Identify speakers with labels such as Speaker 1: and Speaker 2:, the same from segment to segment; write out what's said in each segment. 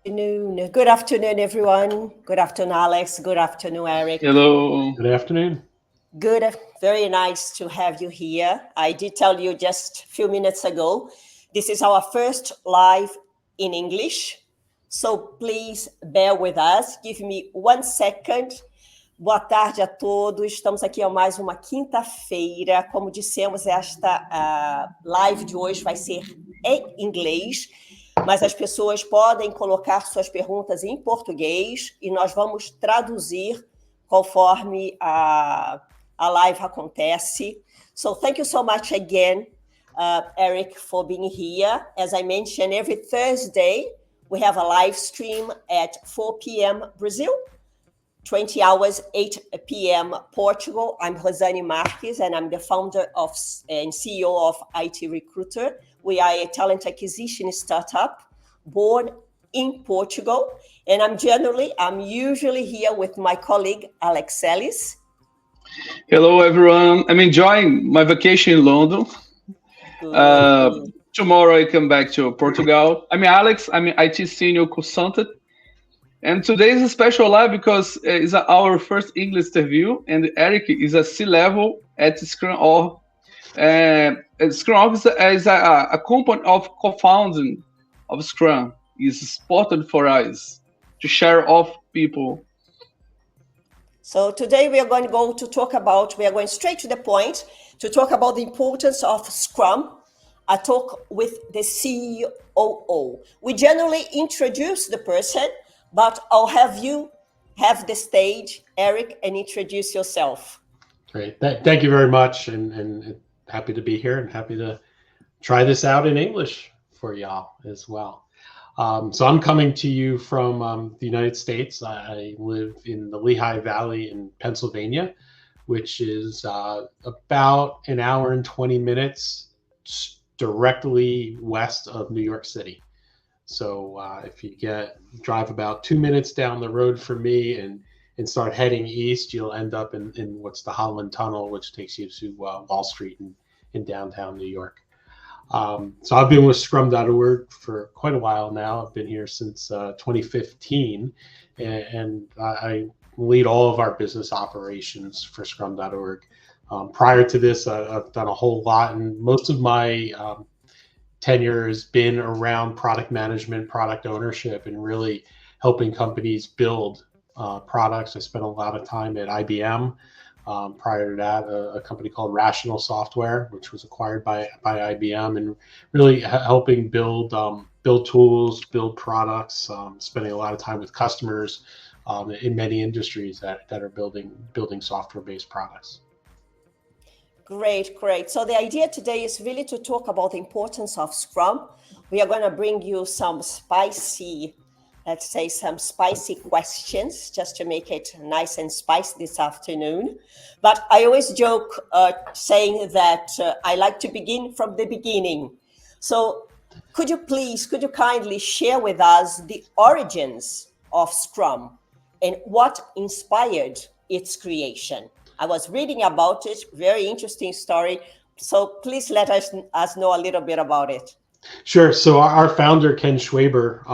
Speaker 1: Good afternoon, everyone. Good afternoon, Alex. Good afternoon, Eric.
Speaker 2: Hello.
Speaker 3: Good afternoon.
Speaker 1: Good. Very nice to have you here. I did tell you just a few minutes ago, this is our first live in English. So please bear with us. Give me 1 second. Boa tarde a todos. Estamos aqui a mais uma quinta-feira. Como dissemos, esta live de hoje vai ser em inglês, mas as pessoas podem colocar suas perguntas em português e nós vamos traduzir conforme a live acontece. So thank you so much again, Eric, for being here. As I mentioned, every Thursday we have a live stream at 4 p.m. Brazil, 20 hours, 8 p.m. Portugal. I'm Rosane Marques, and I'm the founder and CEO of IT Recruiter. We are a talent acquisition startup born in Portugal, and I'm usually here with my colleague Alex Ellis.
Speaker 2: Hello, everyone. I'm enjoying my vacation in London. Tomorrow I come back to Portugal. I'm Alex. I'm an IT senior consultant. And today is a special live because it's our first English interview, and Eric is a C-level at Scrum. Scrum is a company of co-founding of Scrum. It's important for us to share off people.
Speaker 1: So today we are going straight to the point to talk about the importance of Scrum. I talk with the COO. We generally introduce the person, but I'll have you have the stage, Eric, and introduce yourself.
Speaker 3: Great. Thank you very much, and happy to be here and happy to try this out in English for y'all as well. So I'm coming to you from the United States. I live in the Lehigh Valley in Pennsylvania, which is about an hour and 20 minutes directly west of New York City. So if you drive about 2 minutes down the road from me and start heading east, you'll end up in what's the Holland Tunnel, which takes you to Wall Street in downtown New York. So I've been with Scrum.org for quite a while now. I've been here since 2015, and I lead all of our business operations for Scrum.org. Prior to this, I've done a whole lot, and most of my tenure has been around product management, product ownership, and really helping companies build products. I spent a lot of time at IBM. Prior to that, a company called Rational Software, which was acquired by IBM, and really helping build tools, build products, spending a lot of time with customers in many industries that are building software-based products.
Speaker 1: Great. So the idea today is really to talk about the importance of Scrum. We are going to bring you some spicy questions just to make it nice and spicy this afternoon. But I always joke saying that I like to begin from the beginning. So could you kindly share with us the origins of Scrum and what inspired its creation? I was reading about it, very interesting story. So please let us know a little bit about it.
Speaker 3: Sure. So our founder, Ken Schwaber,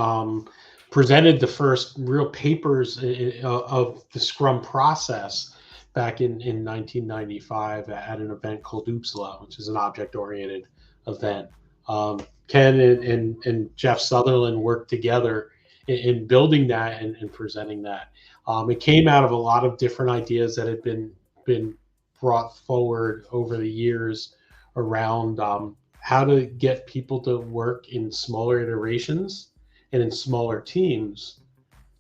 Speaker 3: presented the first real papers of the Scrum process back in 1995 at an event called Uppsala, which is an object-oriented event. Ken and Jeff Sutherland worked together in building that and presenting that. It came out of a lot of different ideas that had been brought forward over the years around how to get people to work in smaller iterations and in smaller teams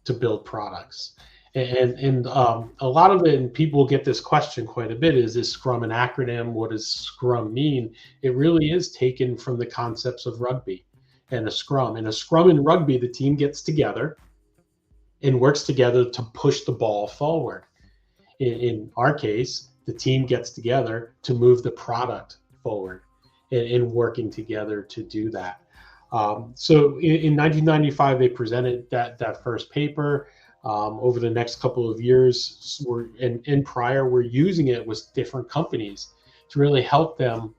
Speaker 3: to build products. And a lot of it, and people get this question quite a bit, is Scrum an acronym? What does Scrum mean? It really is taken from the concepts of rugby and a Scrum. In a Scrum in rugby, the team gets together and works together to push the ball forward. In our case, the team gets together to move the product forward and working together to do that. So in 1995, they presented that first paper. Over the next couple of years, we're using it with different companies to really help them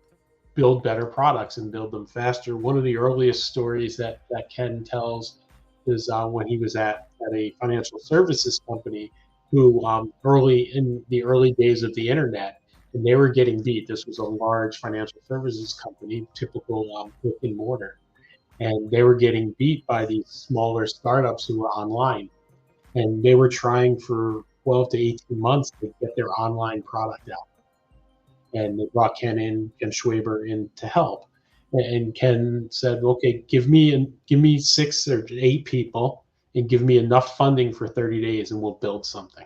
Speaker 3: build better products and build them faster. One of the earliest stories that Ken tells is when he was at a financial services company who early in the early days of the internet, and they were getting beat. This was a large financial services company, typical brick and mortar. And they were getting beat by these smaller startups who were online. And they were trying for 12 to 18 months to get their online product out. And they brought Ken Schwaber in to help. And Ken said, okay, give me 6 or 8 people and give me enough funding for 30 days and we'll build something.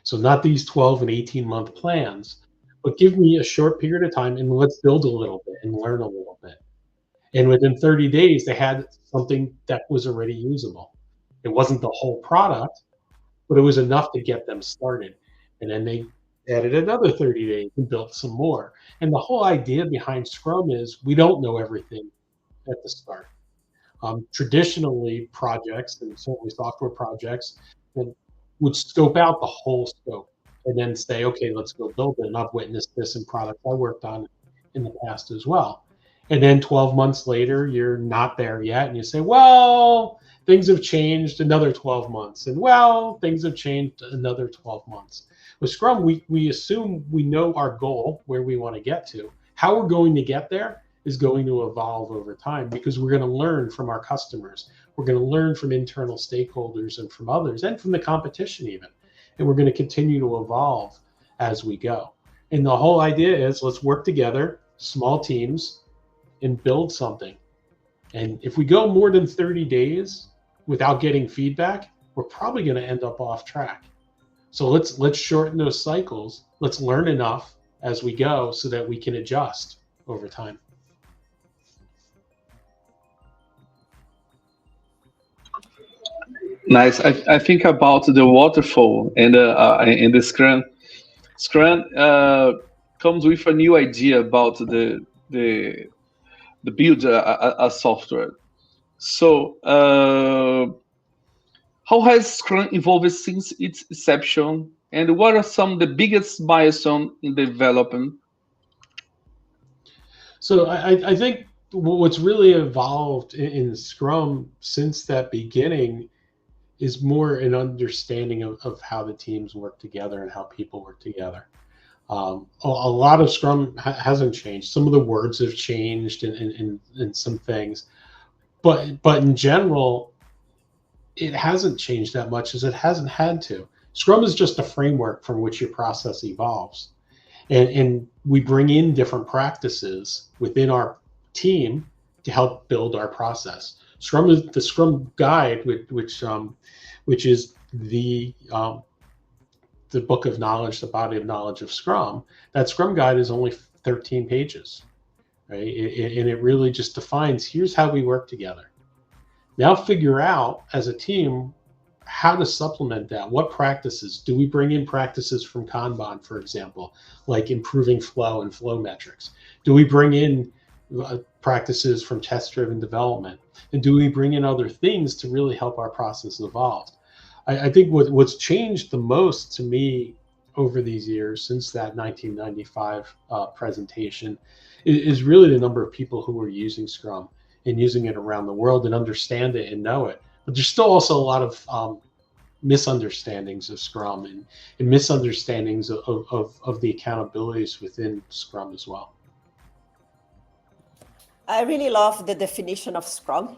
Speaker 3: So not these 12 and 18-month plans, but give me a short period of time and let's build a little bit and learn a little bit. And within 30 days, they had something that was already usable. It wasn't the whole product, but it was enough to get them started. And then they added another 30 days and built some more. And the whole idea behind Scrum is we don't know everything at the start. Traditionally, projects, and certainly software projects, would scope out the whole scope and then say, okay, let's go build it. And I've witnessed this in products I worked on in the past as well. And then 12 months later, you're not there yet. And you say, well, things have changed, another 12 months. And well, things have changed, another 12 months. With Scrum, we assume we know our goal, where we want to get to. How we're going to get there is going to evolve over time because we're going to learn from our customers. We're going to learn from internal stakeholders and from others and from the competition even. And we're going to continue to evolve as we go. And the whole idea is let's work together, small teams, and build something. And if we go more than 30 days without getting feedback, we're probably going to end up off track. So let's shorten those cycles. Let's learn enough as we go so that we can adjust over time.
Speaker 2: Nice. I think about the waterfall and the Scrum. Scrum comes with a new idea about the build a software. So how has Scrum evolved since its inception, and what are some of the biggest milestones in development?
Speaker 3: So I think what's really evolved in Scrum since that beginning is more an understanding of how the teams work together and how people work together. A lot of Scrum hasn't changed. Some of the words have changed and some things, but in general, it hasn't changed that much as it hasn't had to. Scrum is just a framework from which your process evolves. And we bring in different practices within our team to help build our process. Scrum is the Scrum guide, which is the book of knowledge, the body of knowledge of Scrum. That Scrum guide is only 13 pages, right? And it really just defines, here's how we work together. Now figure out as a team how to supplement that. What practices? Do we bring in practices from Kanban, for example, like improving flow and flow metrics? Do we bring in practices from test-driven development? And do we bring in other things to really help our process evolve? I think what's changed the most to me over these years since that 1995 presentation is really the number of people who are using Scrum and using it around the world and understand it and know it. But there's still also a lot of misunderstandings of Scrum and misunderstandings of the accountabilities within Scrum as well.
Speaker 1: I really love the definition of Scrum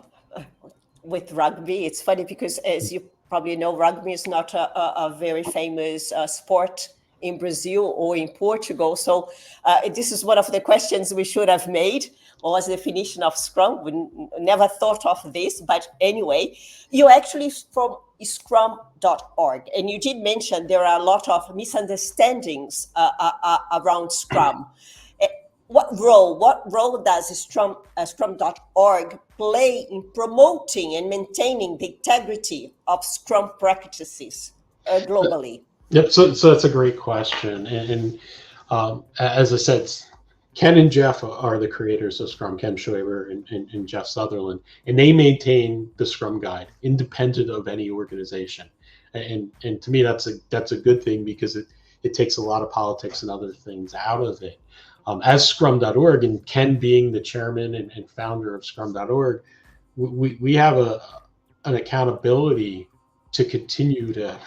Speaker 1: with rugby. It's funny because, as you probably know, rugby is not a very famous sport in Brazil or in Portugal. So this is one of the questions we should have made. What was the definition of Scrum? We never thought of this, but anyway, you're actually from scrum.org. And you did mention there are a lot of misunderstandings around Scrum. What role does Scrum.org play in promoting and maintaining the integrity of Scrum practices globally?
Speaker 3: Yep. So that's a great question. And as I said, Ken and Jeff are the creators of Scrum, Ken Schwaber and Jeff Sutherland, and they maintain the Scrum guide independent of any organization. And to me, that's a good thing because it takes a lot of politics and other things out of it. As Scrum.org, and Ken being the chairman and founder of Scrum.org, we have a an accountability to continue to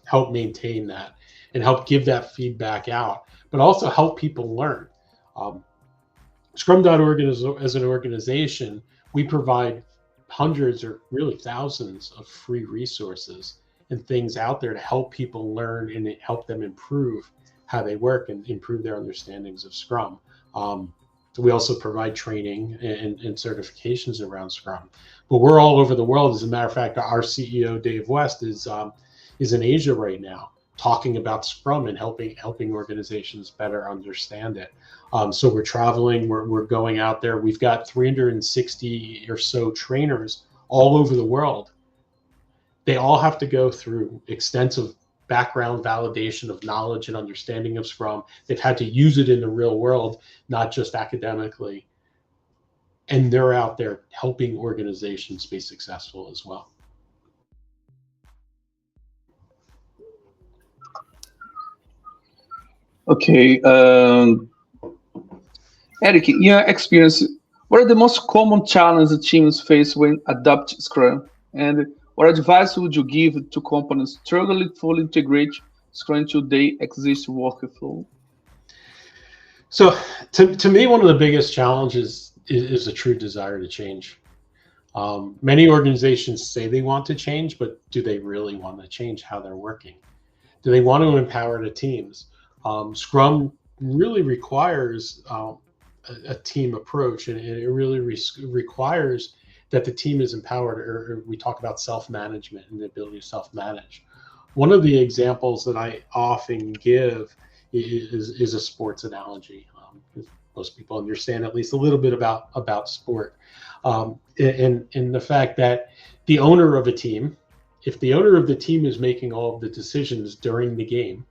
Speaker 3: help maintain that and help give that feedback out, but also help people learn. Scrum.org as an organization, we provide hundreds or really thousands of free resources and things out there to help people learn and help them improve how they work and improve their understandings of Scrum. We also provide training and certifications around Scrum. But we're all over the world. As a matter of fact, our CEO, Dave West, is in Asia right now, talking about Scrum and helping organizations better understand it. So we're traveling, we're going out there. We've got 360 or so trainers all over the world. They all have to go through extensive background validation of knowledge and understanding of Scrum. They've had to use it in the real world, not just academically. And they're out there helping organizations be successful as well.
Speaker 2: Okay. Eric, in your experience, what are the most common challenges teams face when adopting Scrum? And what advice would you give to companies struggling to fully integrate Scrum into their existing workflow?
Speaker 3: So to me, one of the biggest challenges is a true desire to change. Many organizations say they want to change, but do they really want to change how they're working? Do they want to empower the teams? Scrum really requires a team approach, and it really requires that the team is empowered, or we talk about self-management and the ability to self-manage. One of the examples that I often give is a sports analogy. Most people understand at least a little bit about sport, and the fact that the owner of a team, if the owner of the team is making all of the decisions during the game,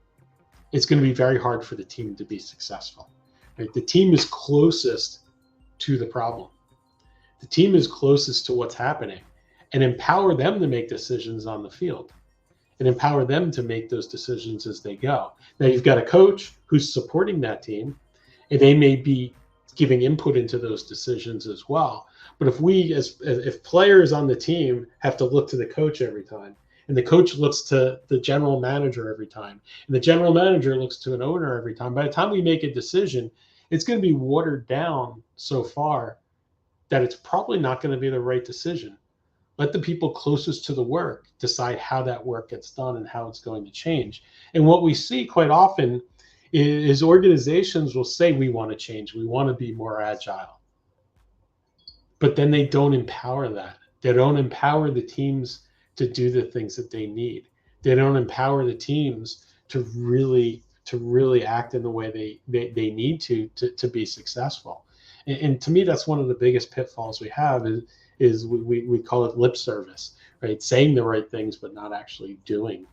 Speaker 3: it's going to be very hard for the team to be successful. Right? The team is closest to the problem. The team is closest to what's happening, and empower them to make decisions on the field and empower them to make those decisions as they go. Now you've got a coach who's supporting that team, and they may be giving input into those decisions as well. But if we, if players on the team have to look to the coach every time, and the coach looks to the general manager every time, and the general manager looks to an owner every time, by the time we make a decision, it's going to be watered down so far that it's probably not going to be the right decision. Let the people closest to the work decide how that work gets done and how it's going to change. And what we see quite often is organizations will say, we want to change, we want to be more agile. But then they don't empower that. They don't empower the teams to do the things that they need. They don't empower the teams to really act in the way they need to be successful. And to me, that's one of the biggest pitfalls we have is we call it lip service, right? Saying the right things, but not actually doing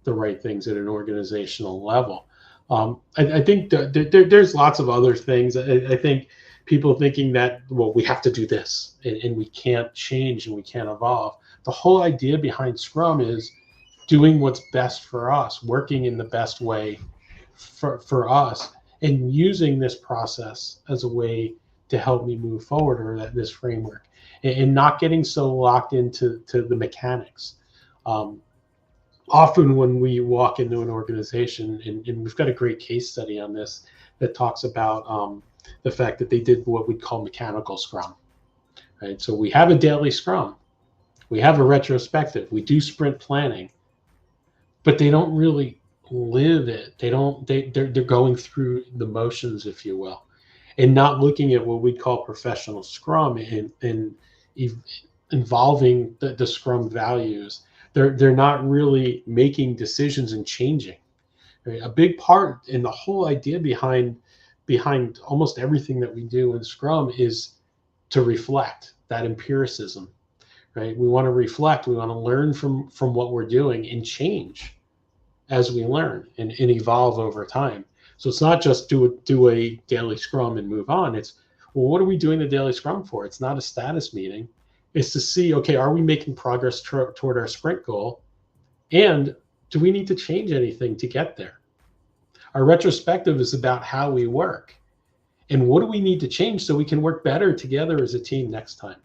Speaker 3: the right things at an organizational level. I think there's lots of other things. I think people thinking that, well, we have to do this and we can't change and we can't evolve. The whole idea behind Scrum is doing what's best for us, working in the best way for us, and using this process as a way to help me move forward, or this framework, and not getting so locked into the mechanics. Often when we walk into an organization, and we've got a great case study on this that talks about the fact that they did what we call mechanical Scrum, right? So we have a daily Scrum, we have a retrospective, we do sprint planning, but they don't really live it. They're going through the motions, if you will, and not looking at what we call professional Scrum and involving the Scrum values. They're not really making decisions and changing. Right? A big part in the whole idea behind almost everything that we do in Scrum is to reflect that empiricism. Right? We want to reflect. We want to learn from what we're doing and change as we learn and evolve over time. So it's not just do a daily Scrum and move on. It's, well, what are we doing the daily Scrum for? It's not a status meeting. It's to see, okay, are we making progress toward our sprint goal? And do we need to change anything to get there? Our retrospective is about how we work. And what do we need to change so we can work better together as a team next time?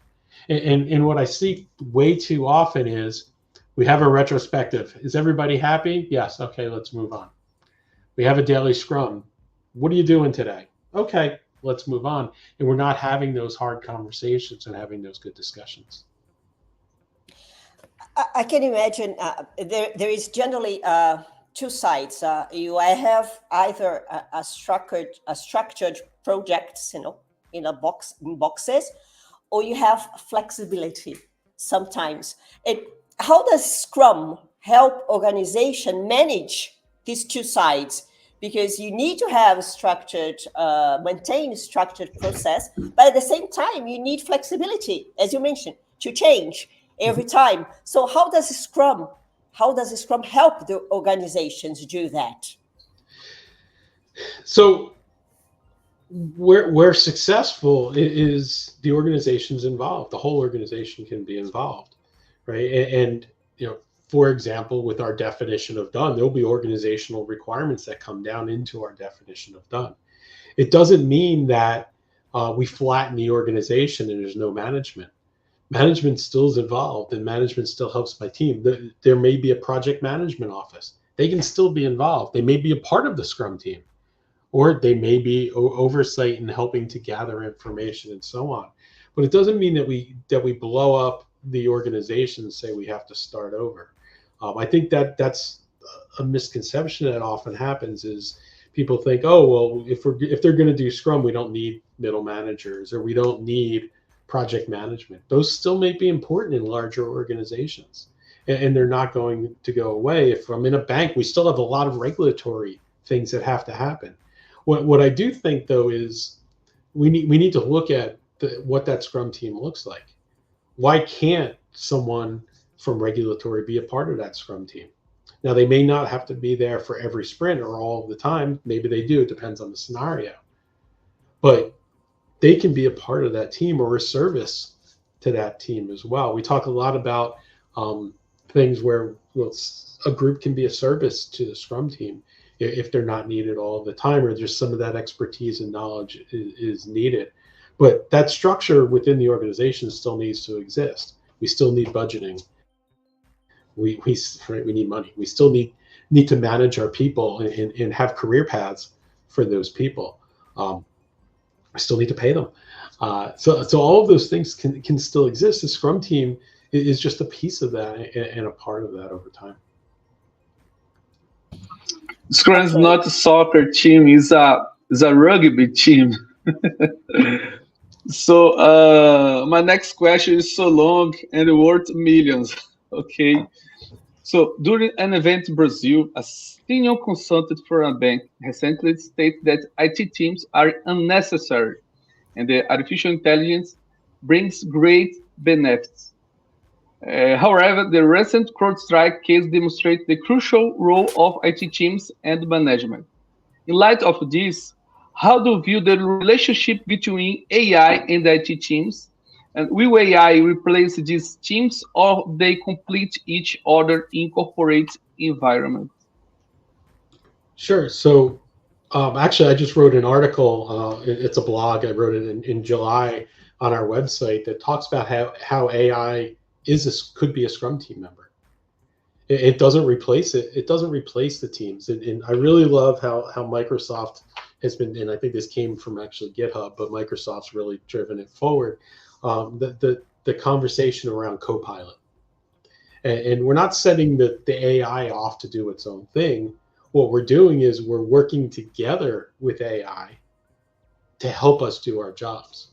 Speaker 3: And what I see way too often is we have a retrospective. Is everybody happy? Yes. Okay, let's move on. We have a daily scrum. What are you doing today? Okay, let's move on. And we're not having those hard conversations and having those good discussions.
Speaker 1: I can imagine there is generally two sides. You have either a structured projects, in boxes, or you have flexibility sometimes. How does Scrum help organization manage these two sides? Because you need to have a maintain a structured process, but at the same time, you need flexibility, as you mentioned, to change every time. So how does Scrum help the organizations do that?
Speaker 3: So where successful is the organization's involved. The whole organization can be involved, right? And for example, with our definition of done, there'll be organizational requirements that come down into our definition of done. It doesn't mean that we flatten the organization and there's no management. Management still is involved, and management still helps my team. There may be a project management office. They can still be involved. They may be a part of the Scrum team, or they may be oversight and helping to gather information and so on. But it doesn't mean that we blow up the organization and say we have to start over. I think that's a misconception that often happens is people think, oh, well, if they're going to do Scrum, we don't need middle managers or we don't need project management. Those still may be important in larger organizations, and they're not going to go away. If I'm in a bank, we still have a lot of regulatory things that have to happen. What I do think, though, is we need to look at what that Scrum team looks like. Why can't someone from regulatory be a part of that Scrum team? Now, they may not have to be there for every sprint or all of the time. Maybe they do. It depends on the scenario. But they can be a part of that team or a service to that team as well. We talk a lot about things where a group can be a service to the Scrum team if they're not needed all the time, or just some of that expertise and knowledge is needed. But that structure within the organization still needs to exist. We still need budgeting. We need money. We still need to manage our people and have career paths for those people. We still need to pay them. So all of those things can still exist. The Scrum team is just a piece of that and a part of that over time.
Speaker 2: Scrum is not a soccer team; is a rugby team. So my next question is so long and worth millions. Okay. So during an event in Brazil, a senior consultant for a bank recently stated that IT teams are unnecessary and the artificial intelligence brings great benefits. However, the recent CrowdStrike case demonstrates the crucial role of IT teams and management. In light of this, how do you view the relationship between AI and IT teams? And will AI replace these teams, or they complete each other in corporate environment?
Speaker 3: Sure. So actually, I just wrote an article. It's a blog. I wrote it in July on our website that talks about how AI could be a Scrum team member. It doesn't replace it. It doesn't replace the teams. And I really love how Microsoft has been, and I think this came from actually GitHub, but Microsoft's really driven it forward. The conversation around Copilot, and we're not setting the AI off to do its own thing. What we're doing is we're working together with AI to help us do our jobs.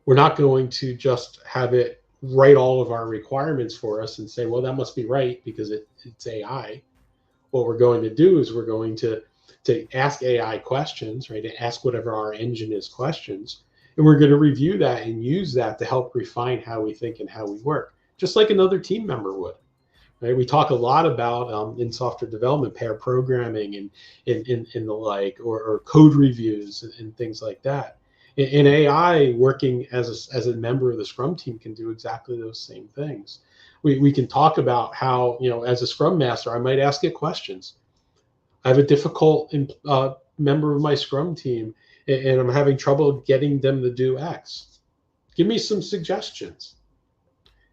Speaker 3: We're not going to just have it write all of our requirements for us and say, well, that must be right because it's AI. What we're going to do is we're going to ask AI questions, right? To ask whatever our engine is questions. And we're going to review that and use that to help refine how we think and how we work, just like another team member would. Right? We talk a lot about in software development, pair programming and the like, or code reviews and things like that. In AI, working as a member of the Scrum team can do exactly those same things. We can talk about how, as a Scrum Master, I might ask it questions. I have a difficult member of my Scrum team, and I'm having trouble getting them to do X. Give me some suggestions.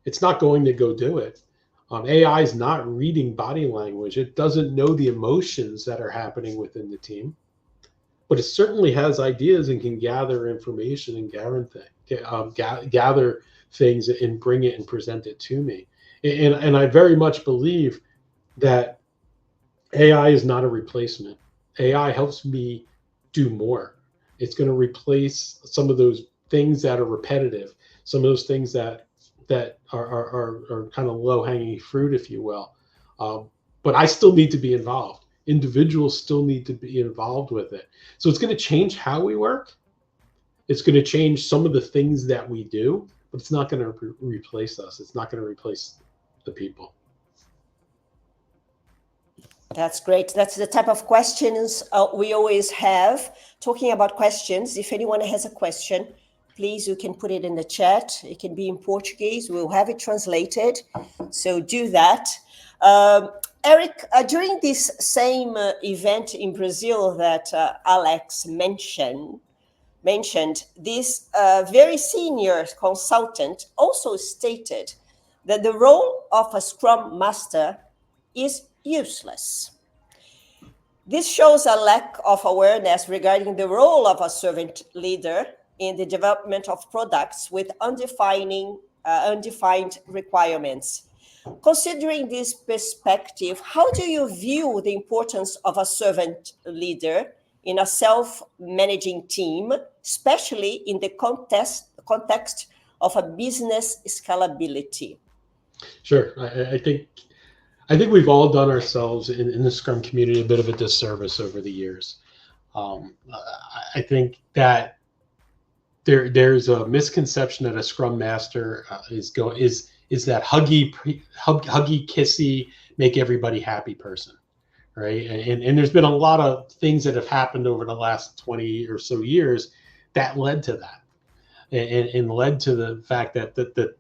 Speaker 3: It's not going to go do it. AI is not reading body language. It doesn't know the emotions that are happening within the team, but it certainly has ideas and can gather information and gather things and bring it and present it to me. And I very much believe that AI is not a replacement. AI helps me do more. It's going to replace some of those things that are repetitive, some of those things that are kind of low-hanging fruit, if you will. But I still need to be involved. Individuals still need to be involved with it. So it's going to change how we work. It's going to change some of the things that we do, but it's not going to replace us. It's not going to replace the people.
Speaker 1: That's great. That's the type of questions we always have. Talking about questions, if anyone has a question, please, you can put it in the chat. It can be in Portuguese. We'll have it translated. So do that. Eric, during this same event in Brazil that Alex mentioned, this very senior consultant also stated that the role of a Scrum Master is useless. This shows a lack of awareness regarding the role of a servant leader in the development of products with undefined requirements. Considering this perspective, how do you view the importance of a servant leader in a self-managing team, especially in the context of a business scalability?
Speaker 3: Sure. I think we've all done ourselves in the Scrum community a bit of a disservice over the years. I think that there's a misconception that a Scrum Master is that huggy, kissy, make everybody happy person, right? And there's been a lot of things that have happened over the last 20 or so years that led to that, and led to the fact that the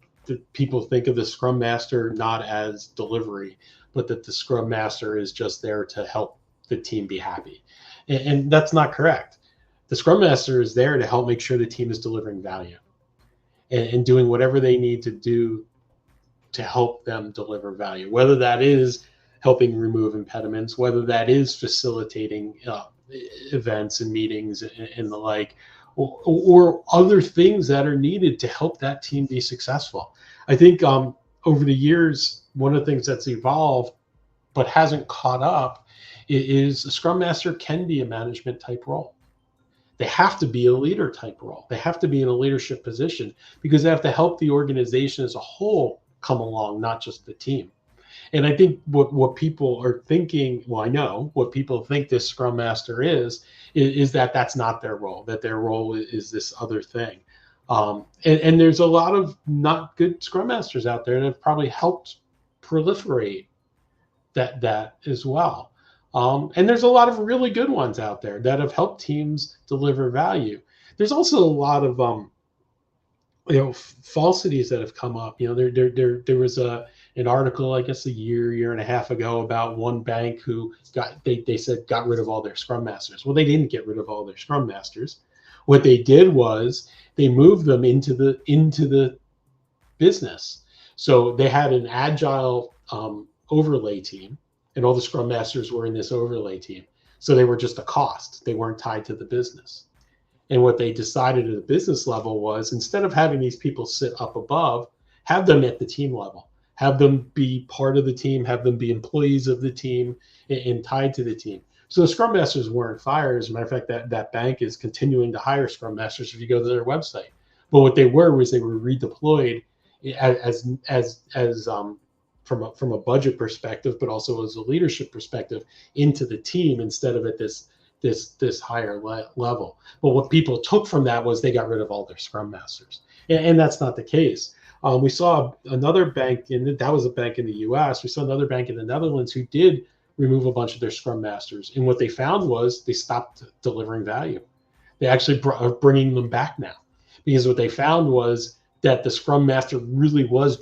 Speaker 3: people think of the Scrum Master not as delivery, but that the Scrum Master is just there to help the team be happy. And that's not correct. The Scrum Master is there to help make sure the team is delivering value and doing whatever they need to do to help them deliver value, whether that is helping remove impediments, whether that is facilitating events and meetings and the like, or other things that are needed to help that team be successful. I think over the years, one of the things that's evolved but hasn't caught up is a Scrum Master can be a management type role. They have to be a leader type role. They have to be in a leadership position because they have to help the organization as a whole come along, not just the team. And I think what people are thinking, well, I know what people think this Scrum Master is that that's not their role, that their role is this other thing. And there's a lot of not good Scrum Masters out there that have probably helped proliferate that as well. And there's a lot of really good ones out there that have helped teams deliver value. There's also a lot of falsities that have come up. There was an article, I guess a year and a half ago, about one bank who they said got rid of all their Scrum Masters. Well, they didn't get rid of all their Scrum Masters. What they did was they moved them into the business. So they had an agile overlay team, and all the Scrum Masters were in this overlay team. So they were just a cost. They weren't tied to the business. And what they decided at the business level was, instead of having these people sit up above, have them at the team level, have them be part of the team, have them be employees of the team and tied to the team. So the Scrum Masters weren't fired. As a matter of fact, that bank is continuing to hire Scrum Masters if you go to their website. But what they were was they were redeployed from a budget perspective, but also as a leadership perspective into the team instead of at this higher level. But what people took from that was they got rid of all their Scrum Masters, and that's not the case. We saw another bank, and that was a bank in the US. We saw another bank in the Netherlands who did remove a bunch of their Scrum Masters. And what they found was they stopped delivering value. They actually are bringing them back now, because what they found was that the Scrum Master really was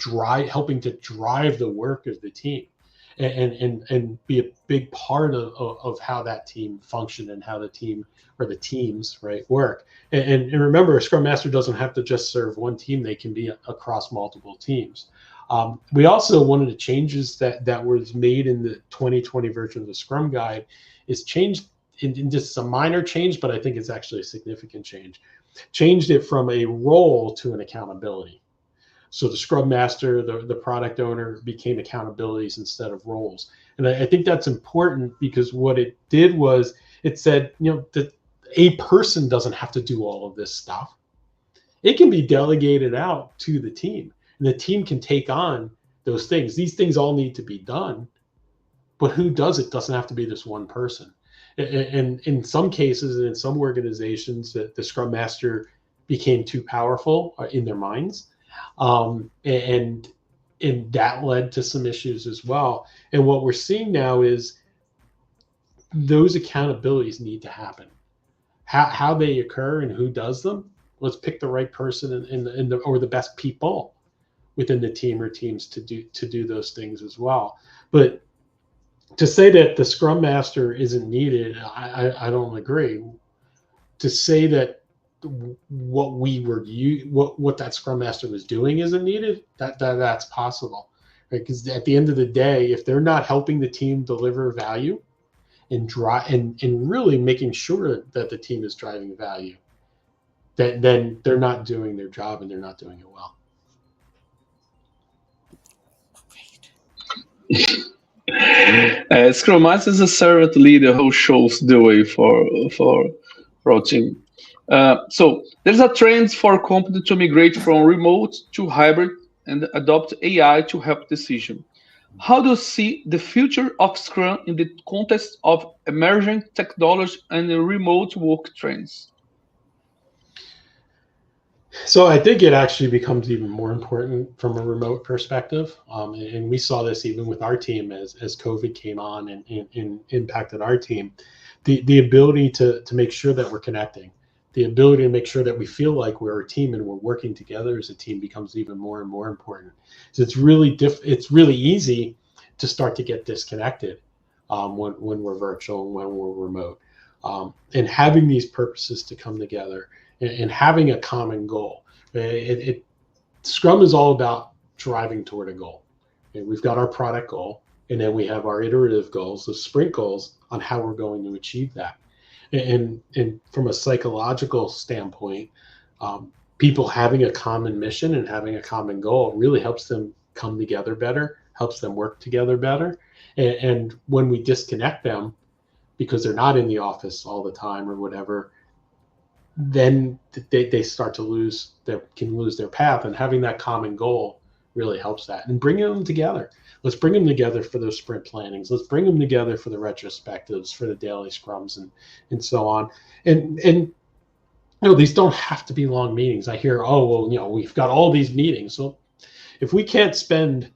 Speaker 3: helping to drive the work of the team and be a big part of how that team functioned and how the team or the teams, right, work. And remember, a Scrum Master doesn't have to just serve one team. They can be across multiple teams. We also, one of the changes that was made in the 2020 version of the Scrum Guide is changed in just a minor change, but I think it's actually a significant change. Changed it from a role to an accountability. So the Scrum Master, the product owner became accountabilities instead of roles. And I think that's important because what it did was it said, that a person doesn't have to do all of this stuff. It can be delegated out to the team, and the team can take on those things. These things all need to be done, but who does it doesn't have to be this one person. And in some cases, and in some organizations, the Scrum Master became too powerful in their minds. And that led to some issues as well. And what we're seeing now is those accountabilities need to happen. How they occur and who does them, let's pick the right person or the best people within the team or teams to do those things as well. But to say that the Scrum Master isn't needed, I don't agree. To say that what that Scrum Master was doing isn't needed, that's possible, right? Because at the end of the day, if they're not helping the team deliver value and really making sure that the team is driving value, then they're not doing their job and they're not doing it well.
Speaker 2: Scrum Master is a servant leader who shows the way for our team. So there's a trend for companies to migrate from remote to hybrid and adopt AI to help decision. How do you see the future of Scrum in the context of emerging technology and the remote work trends?
Speaker 3: So I think it actually becomes even more important from a remote perspective. And we saw this even with our team as COVID came on and impacted our team. The ability to make sure that we're connecting, the ability to make sure that we feel like we're a team and we're working together as a team becomes even more and more important. So it's really easy to start to get disconnected when we're virtual and when we're remote. And having these purposes to come together and having a common goal. Scrum is all about driving toward a goal. And we've got our product goal, and then we have our iterative goals, the sprint goals on how we're going to achieve that. And from a psychological standpoint, people having a common mission and having a common goal really helps them come together better, helps them work together better. And when we disconnect them because they're not in the office all the time or whatever, then they start to lose their path. And having that common goal really helps that. And bringing them together. Let's bring them together for those sprint plannings. Let's bring them together for the retrospectives, for the daily scrums, and so on. And these don't have to be long meetings. I hear, we've got all these meetings. So if we can't spend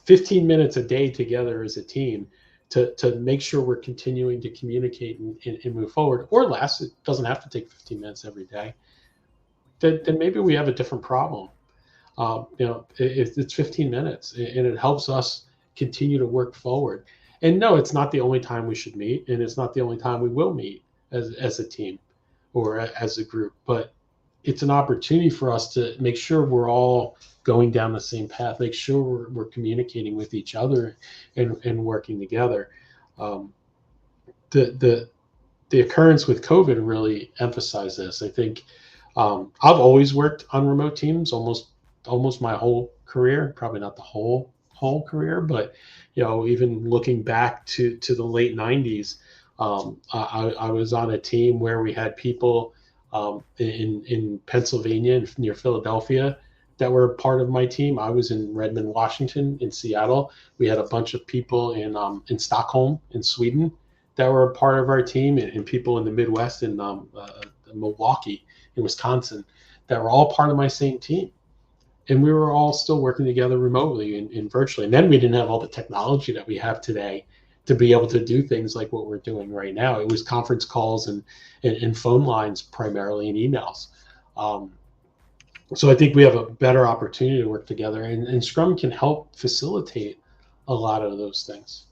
Speaker 3: 15 minutes a day together as a team to make sure we're continuing to communicate and move forward, or less, it doesn't have to take 15 minutes every day, then maybe we have a different problem. It's 15 minutes and it helps us continue to work forward. And no, it's not the only time we should meet, and it's not the only time we will meet as a team or as a group, but it's an opportunity for us to make sure we're all going down the same path, make sure we're communicating with each other and working together. The occurrence with COVID really emphasized this. I think I've always worked on remote teams almost my whole career, probably not the whole career, but even looking back to the late 90s, I was on a team where we had people in Pennsylvania near Philadelphia that were part of my team. I was in Redmond, Washington, in Seattle. We had a bunch of people in Stockholm, in Sweden, that were a part of our team, and people in the Midwest, in Milwaukee, in Wisconsin, that were all part of my same team. And we were all still working together remotely and virtually. And then we didn't have all the technology that we have today to be able to do things like what we're doing right now. It was conference calls and phone lines primarily, and emails. So I think we have a better opportunity to work together, and Scrum can help facilitate a lot of those things.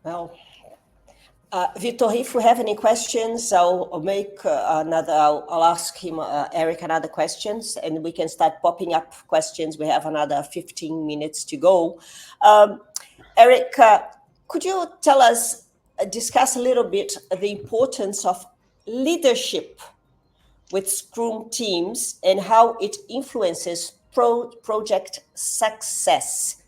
Speaker 1: Well, Vitor, if we have any questions, I'll make I'll ask him, Eric, another questions, and we can start popping up questions. We have another 15 minutes to go. Eric, could you tell us, discuss a little bit the importance of leadership with Scrum teams and how it influences project success?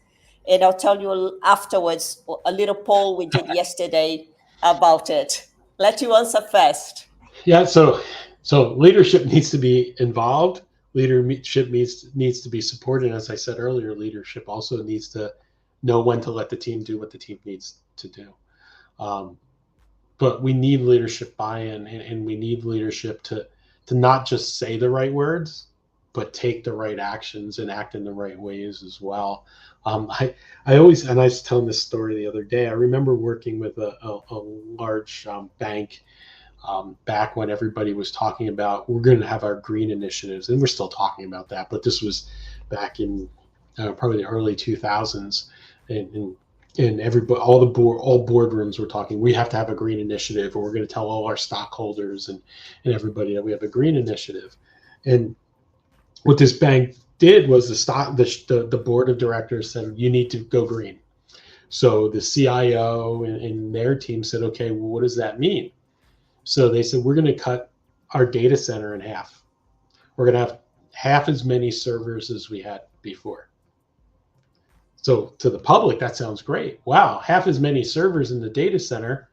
Speaker 1: And I'll tell you afterwards a little poll we did yesterday about it. Let you answer first.
Speaker 3: Yeah, so leadership needs to be involved. Leadership needs to be supported. As I said earlier, leadership also needs to know when to let the team do what the team needs to do. But we need leadership buy-in, and we need leadership to not just say the right words, but take the right actions and act in the right ways as well. I was telling this story the other day. I remember working with a large bank back when everybody was talking about we're going to have our green initiatives, and we're still talking about that. But this was back in probably the early 2000s, and everybody, all boardrooms were talking. We have to have a green initiative, or we're going to tell all our stockholders and everybody that we have a green initiative. And what this bank did was the board of directors said, you need to go green. So the CIO and their team said, okay, well, what does that mean? So they said, we're going to cut our data center in half. We're going to have half as many servers as we had before. So to the public, that sounds great. Wow, half as many servers in the data center.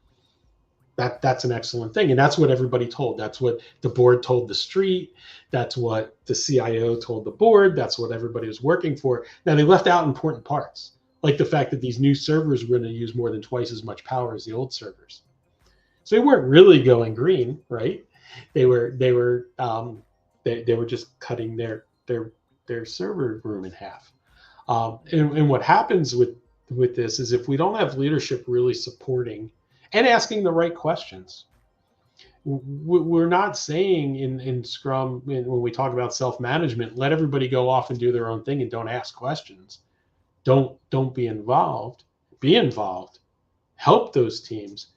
Speaker 3: That's an excellent thing. And that's what everybody told. That's what the board told the street. That's what the CIO told the board. That's what everybody was working for. Now, they left out important parts, like the fact that these new servers were going to use more than twice as much power as the old servers. So they weren't really going green, right? They were just cutting their server room in half. And what happens with this is if we don't have leadership really supporting and asking the right questions. We're not saying in Scrum, when we talk about self-management, let everybody go off and do their own thing and don't ask questions. Don't be involved. Be involved. Help those teams.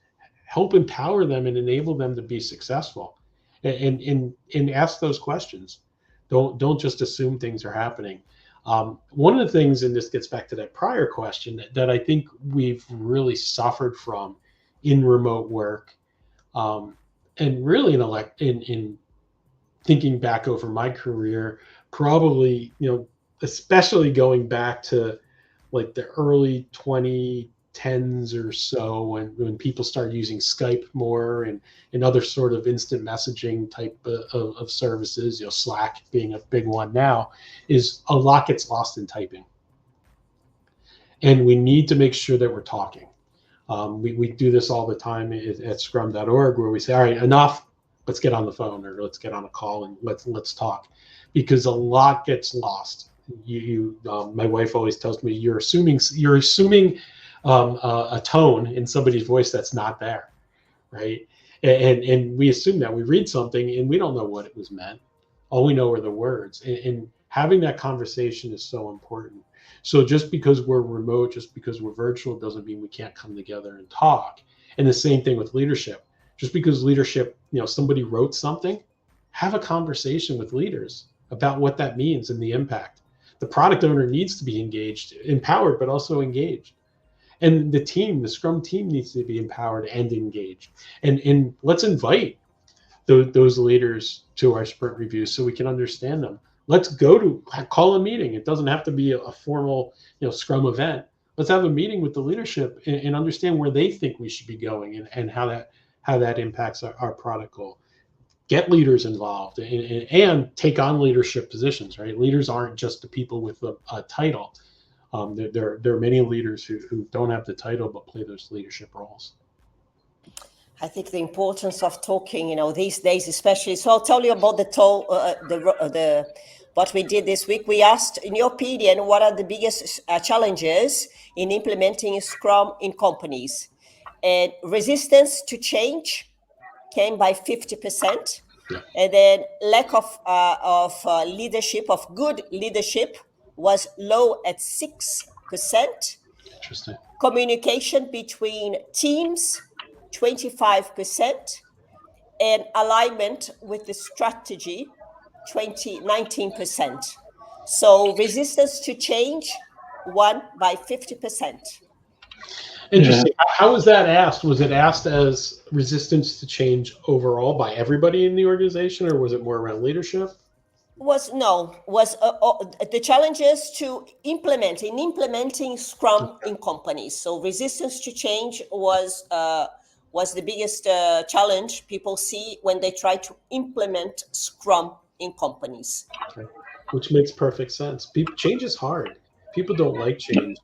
Speaker 3: Help empower them and enable them to be successful. And ask those questions. Don't just assume things are happening. One of the things, and this gets back to that prior question, that I think we've really suffered from in remote work, and really in thinking back over my career, probably, especially going back to like the early 2010s or so, when people started using Skype more and other sort of instant messaging type of services, Slack being a big one now, is a lot gets lost in typing. And we need to make sure that we're talking. We do this all the time at scrum.org, where we say, all right, enough, let's get on the phone, or let's get on a call and let's talk, because a lot gets lost. My wife always tells me, you're assuming a tone in somebody's voice that's not there, right? And we assume that. We read something and we don't know what it was meant. All we know are the words. And having that conversation is so important. So just because we're remote, just because we're virtual, doesn't mean we can't come together and talk. And the same thing with leadership. Just because leadership, somebody wrote something, have a conversation with leaders about what that means and the impact. The product owner needs to be engaged, empowered, but also engaged. And the Scrum team needs to be empowered and engaged. And let's invite those leaders to our sprint reviews so we can understand them. Let's call a meeting. It doesn't have to be a formal, Scrum event. Let's have a meeting with the leadership and understand where they think we should be going and how that impacts our product goal. Get leaders involved and take on leadership positions, right? Leaders aren't just the people with a title. There are many leaders who don't have the title but play those leadership roles.
Speaker 1: I think the importance of talking, these days especially. So I'll tell you about what we did this week. We asked, in your opinion, what are the biggest challenges in implementing Scrum in companies? And resistance to change came by 50%. Yeah. And then lack of leadership, of good leadership, was low at 6%.
Speaker 3: Interesting.
Speaker 1: Communication between teams 25%, and alignment with the strategy, 19%. So resistance to change won by 50%.
Speaker 3: Interesting. How was that asked? Was it asked as resistance to change overall by everybody in the organization, or was it more around leadership?
Speaker 1: The challenge is to implementing Scrum in companies. So resistance to change was the biggest challenge people see when they try to implement Scrum in companies.
Speaker 3: Okay. Which makes perfect sense. Change is hard. People don't like change.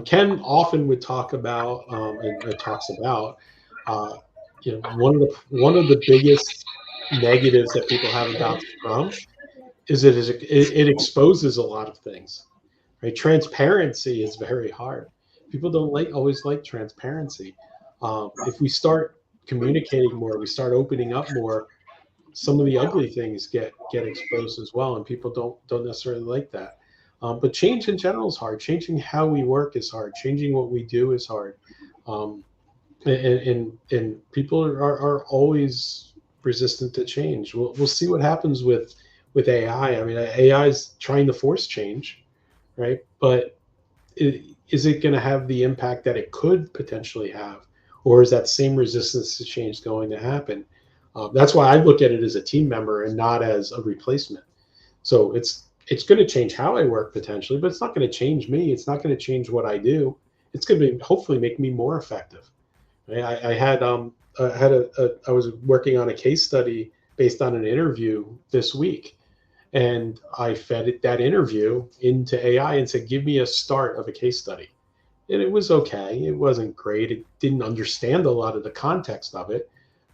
Speaker 3: Ken often would talk about and talks about one of the biggest negatives that people have about Scrum is that it exposes a lot of things. Right? Transparency is very hard. People don't always like transparency. If we start communicating more, we start opening up more, some of the ugly things get exposed as well, and people don't necessarily like that. But change in general is hard. Changing how we work is hard. Changing what we do is hard. And people are always resistant to change. We'll see what happens with AI. I mean, AI is trying to force change, right? But is it going to have the impact that it could potentially have? Or is that same resistance to change going to happen? That's why I look at it as a team member and not as a replacement. So it's going to change how I work potentially, but it's not going to change me. It's not going to change what I do. It's going to hopefully make me more effective. I was working on a case study based on an interview this week, and I fed that interview into AI and said, give me a start of a case study. And it was okay. It wasn't great. It didn't understand a lot of the context of it,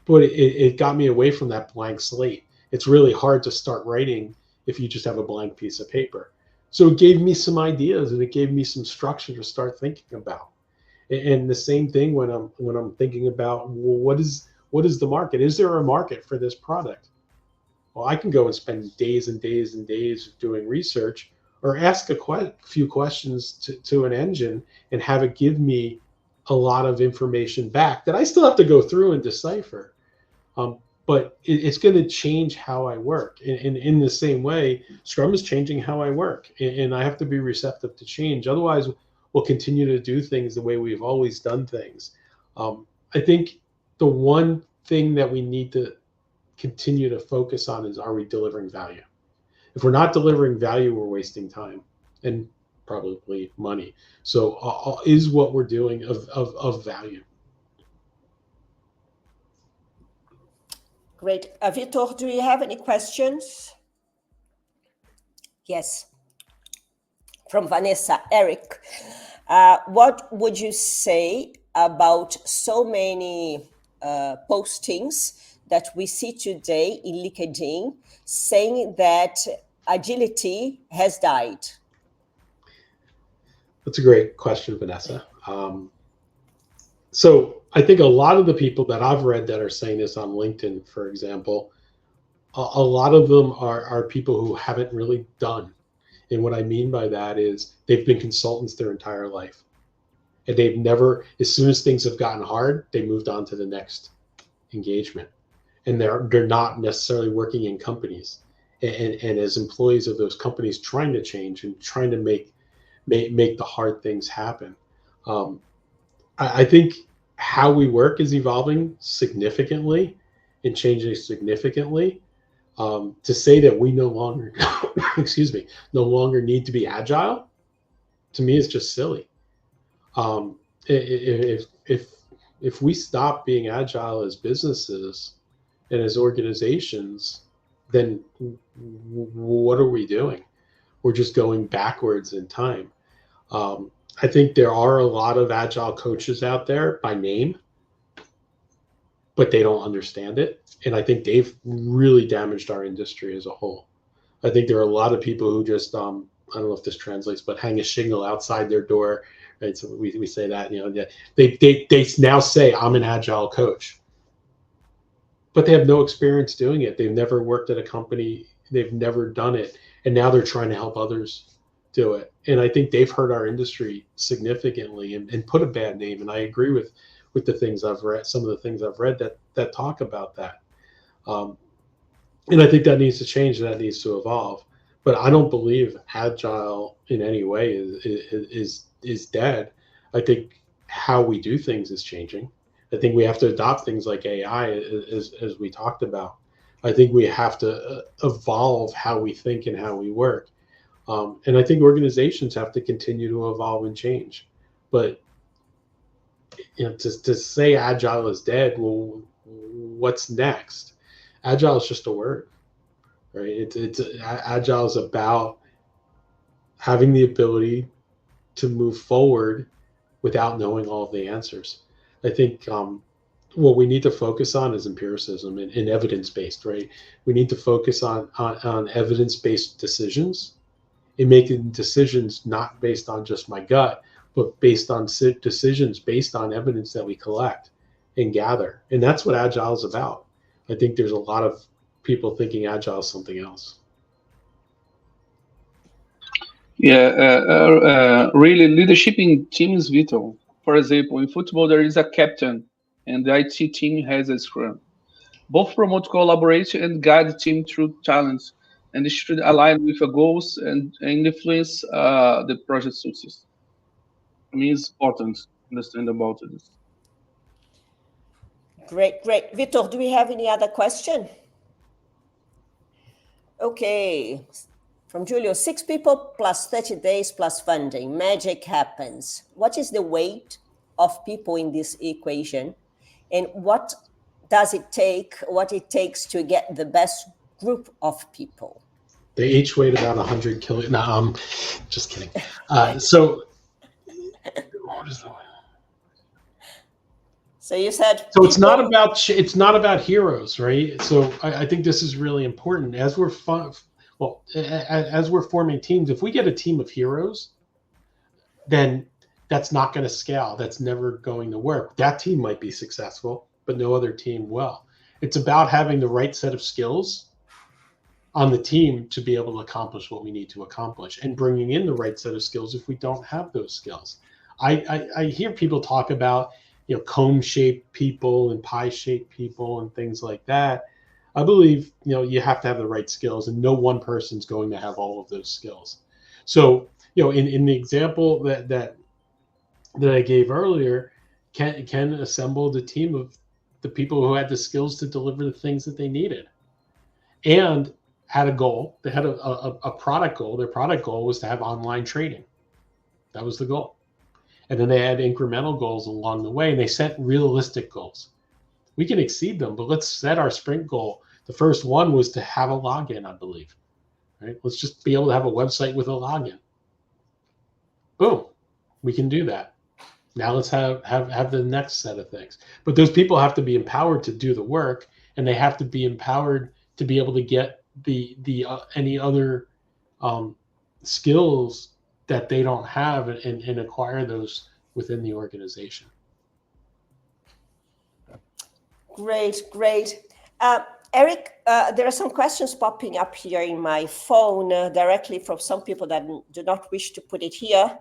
Speaker 3: but it got me away from that blank slate. It's really hard to start writing if you just have a blank piece of paper. So it gave me some ideas, and it gave me some structure to start thinking about. And the same thing when I'm thinking about, well, what is the market? Is there a market for this product? Well, I can go and spend days and days and days doing research, or ask a few questions to an engine and have it give me a lot of information back that I still have to go through and decipher. But it's going to change how I work. And in the same way, Scrum is changing how I work. And I have to be receptive to change. Otherwise, we'll continue to do things the way we've always done things. I think the one thing that we need to continue to focus on is, are we delivering value? If we're not delivering value, we're wasting time and probably money. So is what we're doing of value?
Speaker 1: Great. Vitor, do you have any questions? Yes. From Vanessa. Eric, what would you say about so many postings that we see today in LinkedIn saying that agility has died?
Speaker 3: That's a great question, Vanessa. So I think a lot of the people that I've read that are saying this on LinkedIn, for example, a lot of them are people who haven't really done. And what I mean by that is they've been consultants their entire life. And they've never, as soon as things have gotten hard, they moved on to the next engagement. And they're not necessarily working in companies and as employees of those companies trying to change and trying to make the hard things happen. I think how we work is evolving significantly and changing significantly. To say that we no longer, no longer need to be agile, to me is just silly. If we stop being agile as businesses and as organizations, then what are we doing? We're just going backwards in time. I think there are a lot of agile coaches out there by name, but they don't understand it. And I think they've really damaged our industry as a whole. I think there are a lot of people who just, I don't know if this translates, but hang a shingle outside their door, right? So we say that, they now say, I'm an agile coach, but they have no experience doing it. They've never worked at a company. They've never done it. And now they're trying to help others do it. And I think they've hurt our industry significantly and put a bad name. And I agree with the things I've read, some of the things I've read that talk about that. And I think that needs to change, that needs to evolve. But I don't believe agile in any way is dead. I think how we do things is changing. I think we have to adopt things like AI, as we talked about. I think we have to evolve how we think and how we work. And I think organizations have to continue to evolve and change. But to say agile is dead, well, what's next? Agile is just a word, right? It's agile is about having the ability to move forward without knowing all of the answers. I think what we need to focus on is empiricism and evidence-based, right? We need to focus on evidence-based decisions and making decisions not based on just my gut, but based on decisions based on evidence that we collect and gather. And that's what agile is about. I think there's a lot of people thinking agile is something else.
Speaker 2: Yeah, really, leadership in teams is vital. For example, in football, there is a captain, and the IT team has a scrum. Both promote collaboration and guide the team through challenges, and they should align with the goals and influence the project success. I mean, it's important to understand about this.
Speaker 1: Great. Vitor, do we have any other question? Okay. From Julio, 6 people plus 30 days plus funding. Magic happens. What is the weight of people in this equation? And what it takes to get the best group of people?
Speaker 3: They each weighed about 100 kilos. No, just kidding. So what is the weight?
Speaker 1: So you said.
Speaker 3: So it's not about heroes, right? So I think this is really important. As we're forming teams, if we get a team of heroes, then that's not going to scale. That's never going to work. That team might be successful, but no other team will. It's about having the right set of skills on the team to be able to accomplish what we need to accomplish, and bringing in the right set of skills if we don't have those skills. I hear people talk about, cone-shaped people and pie-shaped people and things like that. I believe, you have to have the right skills, and no one person's going to have all of those skills. So, in the example that I gave earlier, Ken assembled a team of the people who had the skills to deliver the things that they needed, and had a goal. They had a product goal. Their product goal was to have online training. That was the goal. And then they had incremental goals along the way, and they set realistic goals. We can exceed them, but let's set our sprint goal. The first one was to have a login, I believe. Right? Let's just be able to have a website with a login. Boom, we can do that. Now let's have the next set of things. But those people have to be empowered to do the work, and they have to be empowered to be able to get any other skills that they don't have and acquire those within the organization.
Speaker 1: Great. Eric, there are some questions popping up here in my phone directly from some people that do not wish to put it here.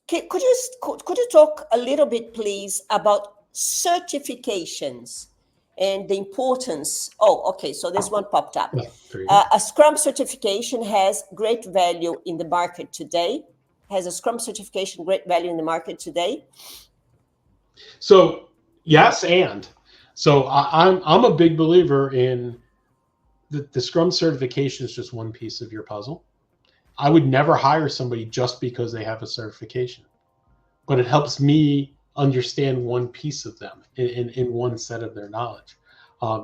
Speaker 1: Could you talk a little bit, please, about certifications and the importance? Oh, okay. So this one popped up. A Scrum certification has great value in the market today. Has a Scrum certification great value in the market today?
Speaker 3: So yes, and so I'm a big believer in the Scrum certification is just one piece of your puzzle. I would never hire somebody just because they have a certification, but it helps me understand one piece of them in one set of their knowledge.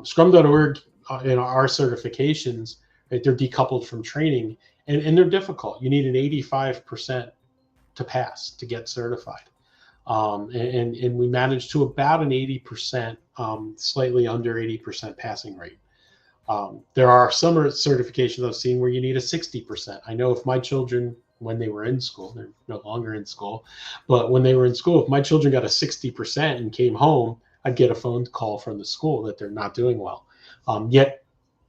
Speaker 3: Scrum.org, in our certifications, right, they're decoupled from training, and they're difficult. You need an 85% to pass to get certified. And we managed to about an 80%, slightly under 80% passing rate. There are some certifications I've seen where you need a 60%. I know if my children, when they were in school, they're no longer in school, but when they were in school, if my children got a 60% and came home, I'd get a phone call from the school that they're not doing well. Yet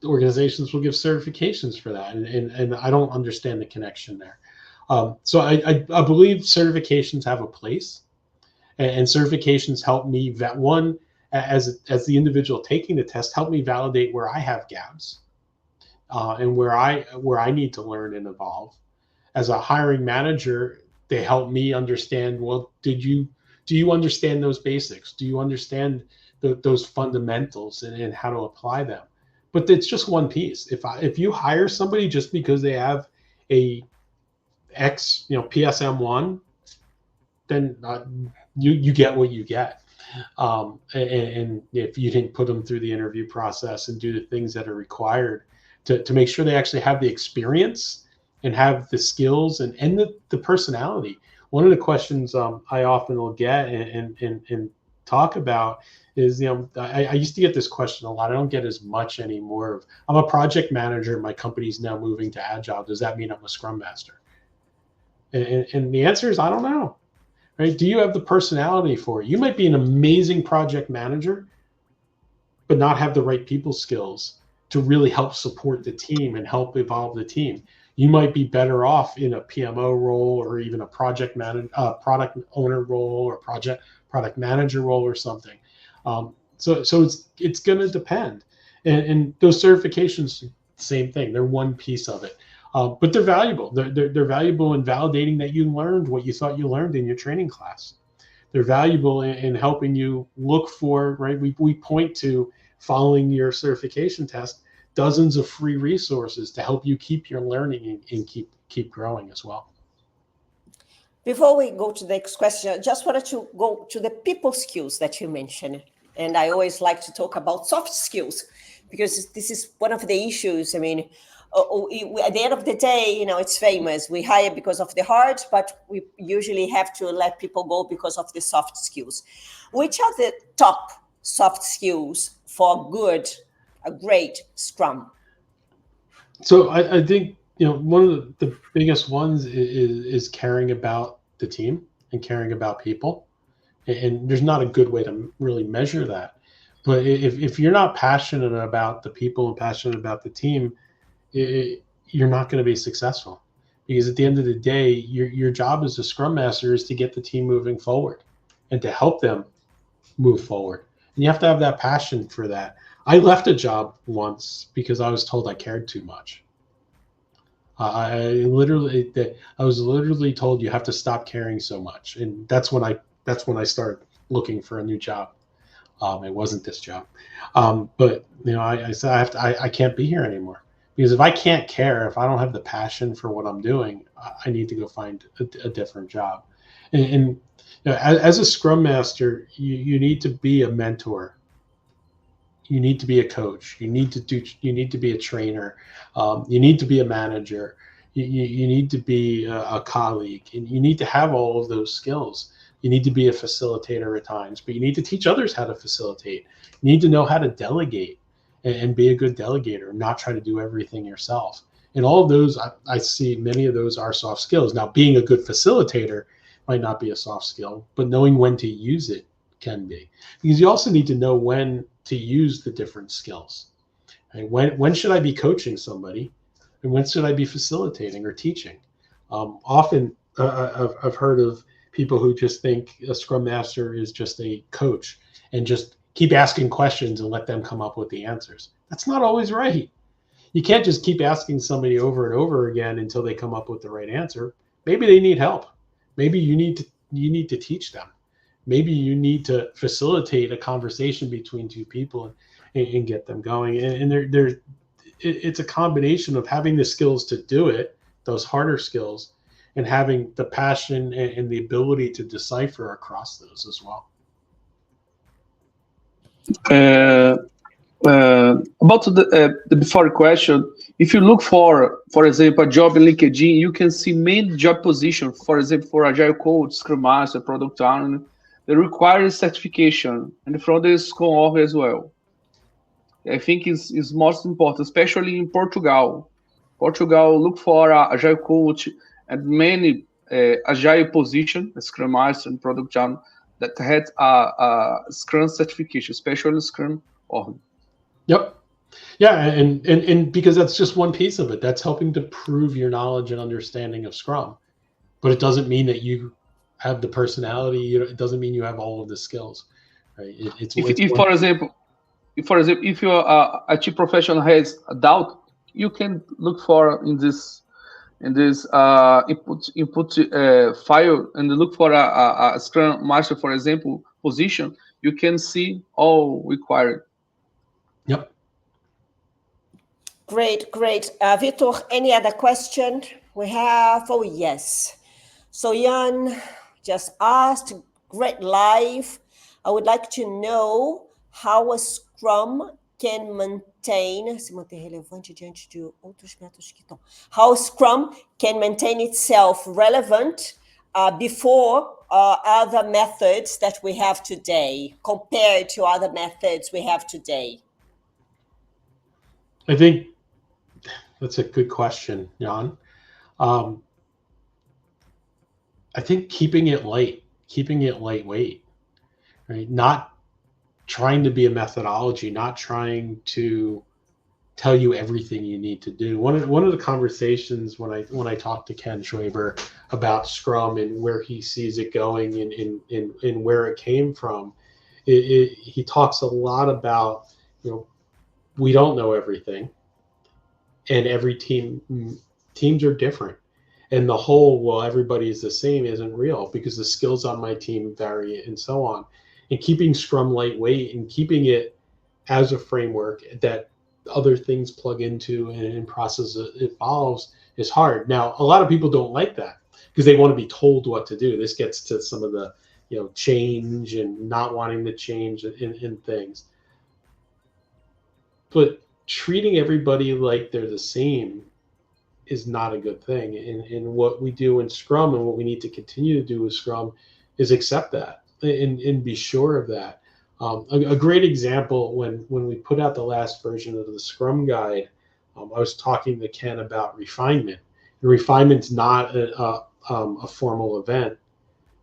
Speaker 3: organizations will give certifications for that, and I don't understand the connection there. So I believe certifications have a place, and certifications help me as the individual taking the test, help me validate where I have gaps, and where I need to learn and evolve. As a hiring manager, they help me understand, well, do you understand those basics? Do you understand those fundamentals and how to apply them? But it's just one piece. If you hire somebody just because they have a X, PSM1, then you get what you get. And if you didn't put them through the interview process and do the things that are required to make sure they actually have the experience and have the skills and the personality. One of the questions I often will get and talk about is, I used to get this question a lot. I don't get as much anymore. I'm a project manager. My company's now moving to Agile. Does that mean I'm a Scrum Master? And the answer is, I don't know. Right? Do you have the personality for it? You might be an amazing project manager, but not have the right people skills to really help support the team and help evolve the team. You might be better off in a PMO role, or even a product owner role, or product manager role, or something. So it's going to depend. And those certifications, same thing. They're one piece of it. But they're valuable. They're valuable in validating that you learned what you thought you learned in your training class. They're valuable in helping you look for, right? We point to, following your certification test, dozens of free resources to help you keep your learning and keep growing as well.
Speaker 1: Before we go to the next question, I just wanted to go to the people skills that you mentioned. And I always like to talk about soft skills, because this is one of the issues. I mean, at the end of the day, it's famous. We hire because of the hard, but we usually have to let people go because of the soft skills. Which are the top soft skills for a great Scrum?
Speaker 3: So I think, one of the biggest ones is caring about the team and caring about people. And there's not a good way to really measure that. But if you're not passionate about the people and passionate about the team, you're not going to be successful. Because at the end of the day, your job as a Scrum Master is to get the team moving forward and to help them move forward. And you have to have that passion for that. I left a job once because I was told I cared too much. I was literally told, you have to stop caring so much, and that's when I started looking for a new job. It wasn't this job, but I said I can't be here anymore, because if I can't care, if I don't have the passion for what I'm doing, I need to go find a different job. And as a Scrum Master, you need to be a mentor. You need to be a coach. You need to be a trainer. You need to be a manager. You need to be a colleague, and you need to have all of those skills. You need to be a facilitator at times, but you need to teach others how to facilitate. You need to know how to delegate and be a good delegator, and not try to do everything yourself. And all of those, I see many of those are soft skills. Now, being a good facilitator might not be a soft skill, but knowing when to use it can be. Because you also need to know when to use the different skills. And when should I be coaching somebody, and when should I be facilitating or teaching? Often I've heard of people who just think a Scrum Master is just a coach and just keep asking questions and let them come up with the answers. That's not always right. You can't just keep asking somebody over and over again until they come up with the right answer. Maybe they need help. Maybe you need to teach them. Maybe you need to facilitate a conversation between two people and get them going. And it's a combination of having the skills to do it, those harder skills, and having the passion and the ability to decipher across those as well.
Speaker 2: About the before question, if you look for example, a job in LinkedIn, you can see many job positions, for example, for Agile Coach, Scrum Master, Product Owner, that requires certification, and from the Scrum Org as well. I think is most important, especially in Portugal. Portugal look for Agile Coach and many Agile position, Scrum Master and Product Owner, that had a Scrum certification, especially Scrum Org.
Speaker 3: Yep. Yeah, and because that's just one piece of it. That's helping to prove your knowledge and understanding of Scrum. But it doesn't mean that you have the personality. It doesn't mean you have all of the skills, right? It's
Speaker 2: For example, if your IT professional has a doubt, you can look for in this input file and look for a Scrum Master, for example, position. You can see all required.
Speaker 3: Yep.
Speaker 1: Great. Vitor, any other question we have? Oh, yes. So Jan just asked, great live. I would like to know how a Scrum can se manter relevante diante de outros métodos que estão. How Scrum can maintain itself relevant before other methods that we have today, compared to other methods we have today.
Speaker 3: I think that's a good question, Jan. I think keeping it lightweight, right? Not trying to be a methodology, not trying to tell you everything you need to do. One of the conversations when I talked to Ken Schwaber about Scrum and where he sees it going and where it came from, he talks a lot about, we don't know everything, and every teams are different. And the whole, well, everybody is the same isn't real, because the skills on my team vary and so on. And keeping Scrum lightweight and keeping it as a framework that other things plug into and process it follows is hard. Now, a lot of people don't like that because they want to be told what to do. This gets to some of the, change and not wanting to change in things. But treating everybody like they're the same is not a good thing. And what we do in Scrum and what we need to continue to do with Scrum is accept that and be sure of that. A great example, when we put out the last version of the Scrum Guide, I was talking to Ken about refinement. And refinement's not a formal event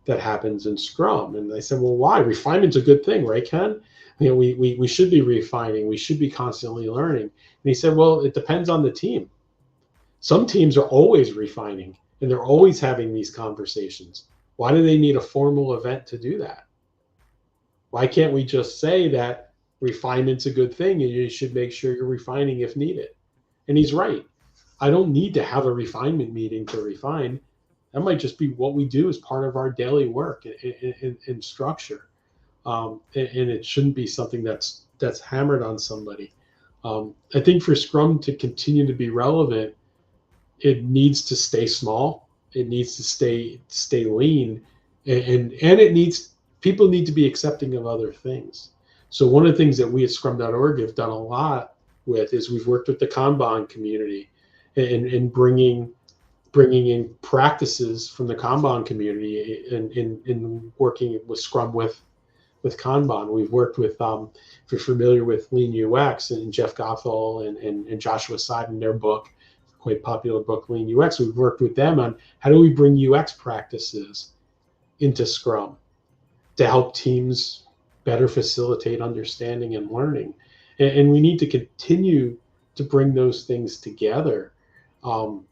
Speaker 3: that happens in Scrum. And I said, well, why? Refinement's a good thing, right, Ken? We should be refining. We should be constantly learning. And he said, well, it depends on the team. Some teams are always refining and they're always having these conversations. Why do they need a formal event to do that? Why can't we just say that refinement's a good thing and you should make sure you're refining if needed? And he's right. I don't need to have a refinement meeting to refine. That might just be what we do as part of our daily work and structure. And it shouldn't be something that's hammered on somebody. I think for Scrum to continue to be relevant, it needs to stay small. It needs to stay lean, and people need to be accepting of other things. So one of the things that we at Scrum.org have done a lot with is we've worked with the Kanban community and bringing in practices from the Kanban community in working with Scrum with Kanban. We've worked with, if you're familiar with Lean UX and Jeff Gothel and Joshua Seid in their book, quite popular book, Lean UX, we've worked with them on how do we bring UX practices into Scrum to help teams better facilitate understanding and learning. And we need to continue to bring those things together and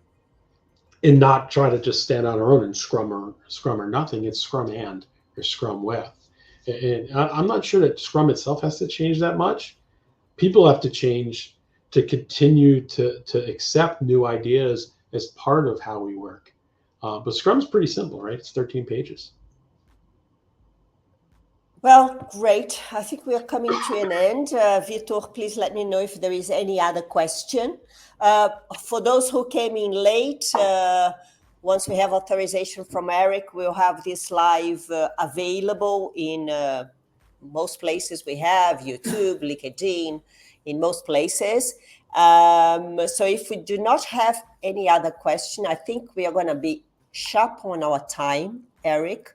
Speaker 3: not try to just stand on our own and Scrum or nothing. It's Scrum and or Scrum with. And I'm not sure that Scrum itself has to change that much. People have to change to continue to accept new ideas as part of how we work. But Scrum's pretty simple, right? It's 13 pages.
Speaker 1: Well, great. I think we are coming to an end. Vitor, please let me know if there is any other question. For those who came in late, once we have authorization from Eric, we'll have this live available in most places we have, YouTube, LinkedIn, in most places. So if we do not have any other question, I think we are going to be sharp on our time, Eric.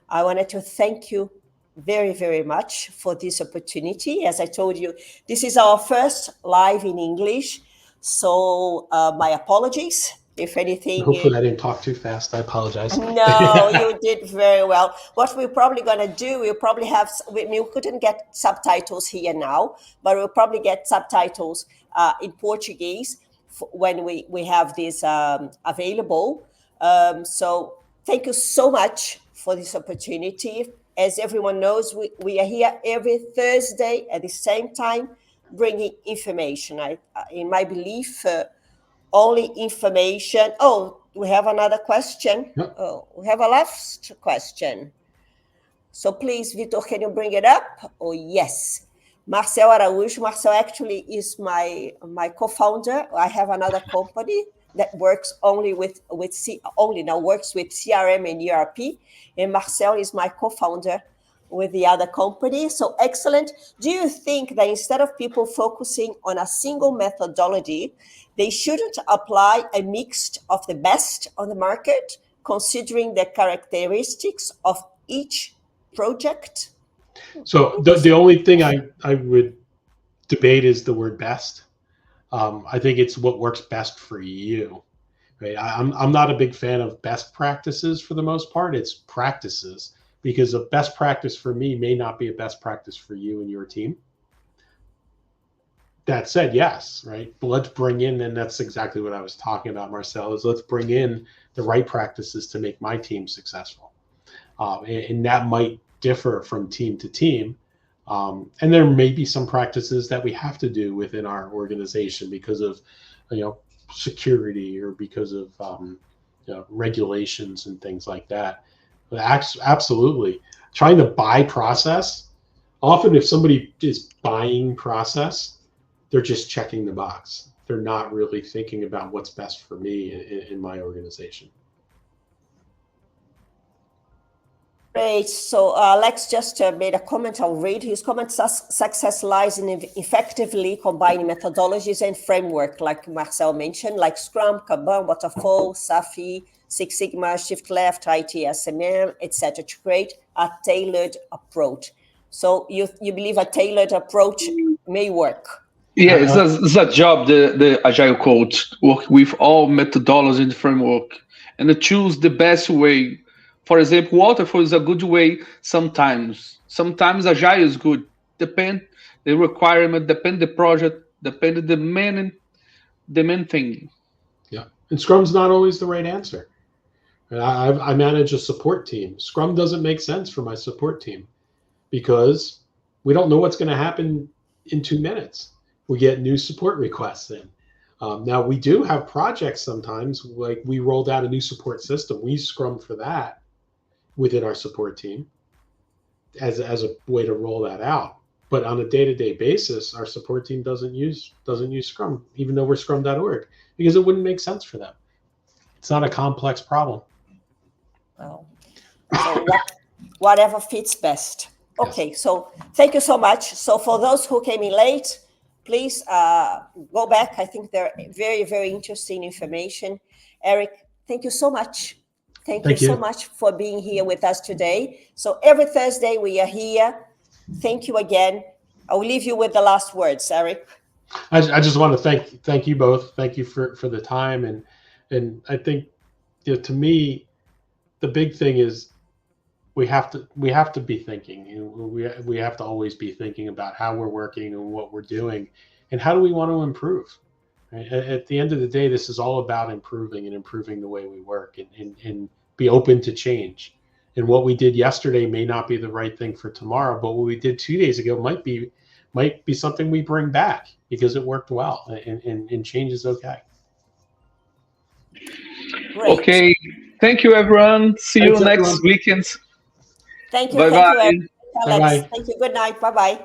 Speaker 1: I wanted to thank you very, very much for this opportunity. As I told you, this is our first live in English. So my apologies If anything,
Speaker 3: hopefully I didn't talk too fast. I apologize.
Speaker 1: no, you did very well. What we're probably going to do, we'll probably have, we couldn't get subtitles here now, but we'll probably get subtitles in Portuguese when we have this available. So thank you so much for this opportunity. As everyone knows, we are here every Thursday at the same time, bringing information. In my belief, only information. Oh, we have another question.
Speaker 3: Yep.
Speaker 1: Oh, we have a last question. So please, Vitor, can you bring it up? Oh, yes. Marcel Araújo. Marcel actually is my co-founder. I have another company that works only with CRM and ERP. And Marcel is my co-founder with the other company. So excellent. Do you think that instead of people focusing on a single methodology, they shouldn't apply a mix of the best on the market, considering the characteristics of each project?
Speaker 3: So the only thing I would debate is the word best. I think it's what works best for you. Right? I'm not a big fan of best practices for the most part. It's practices, because a best practice for me may not be a best practice for you and your team. That said, yes, right? But let's bring in, and that's exactly what I was talking about, Marcel, is let's bring in the right practices to make my team successful. And that might differ from team to team. And there may be some practices that we have to do within our organization because of, security or because of regulations and things like that. But absolutely, trying to buy process. Often, if somebody is buying process, they're just checking the box. They're not really thinking about what's best for me in my organization.
Speaker 1: Great. So Alex just made a comment. I'll read his comment. Success lies in effectively combining methodologies and framework, like Marcel mentioned, like Scrum, Kanban, Waterfall, SAFe, Six Sigma, Shift Left, ITSM, etc., to create a tailored approach. So you believe a tailored approach may work?
Speaker 2: Yeah, it's a job, the Agile coach work with all methodologies in the framework and to choose the best way. For example, Waterfall is a good way sometimes. Sometimes Agile is good. Depend the requirement, depend the project, depend the main thing.
Speaker 3: Yeah, and Scrum's not always the right answer. I manage a support team. Scrum doesn't make sense for my support team because we don't know what's going to happen in 2 minutes. We get new support requests in. Now, we do have projects sometimes, like we rolled out a new support system. We Scrum for that within our support team as a way to roll that out. But on a day-to-day basis, our support team doesn't use Scrum, even though we're scrum.org, because it wouldn't make sense for them. It's not a complex problem.
Speaker 1: Well, so whatever fits best. Okay, yes. So thank you so much. So for those who came in late, please go back. I think they're very, very interesting information. Eric, thank you so much. Thank you so much for being here with us today. So every Thursday we are here. Thank you again. I will leave you with the last words, Eric.
Speaker 3: I just want to thank you both. Thank you for the time. And I think, to me, the big thing is we have to be thinking. We have to always be thinking about how we're working and what we're doing and how do we want to improve. Right? At the end of the day, this is all about improving the way we work and be open to change. And what we did yesterday may not be the right thing for tomorrow, but what we did 2 days ago might be something we bring back because it worked well, and change is okay.
Speaker 1: Great.
Speaker 2: Okay. Thank you, everyone. See you next weekend.
Speaker 1: Thank you.
Speaker 2: Bye-bye.
Speaker 1: Thank you, Alex.
Speaker 3: Bye-bye.
Speaker 1: Thank you. Good night. Bye-bye.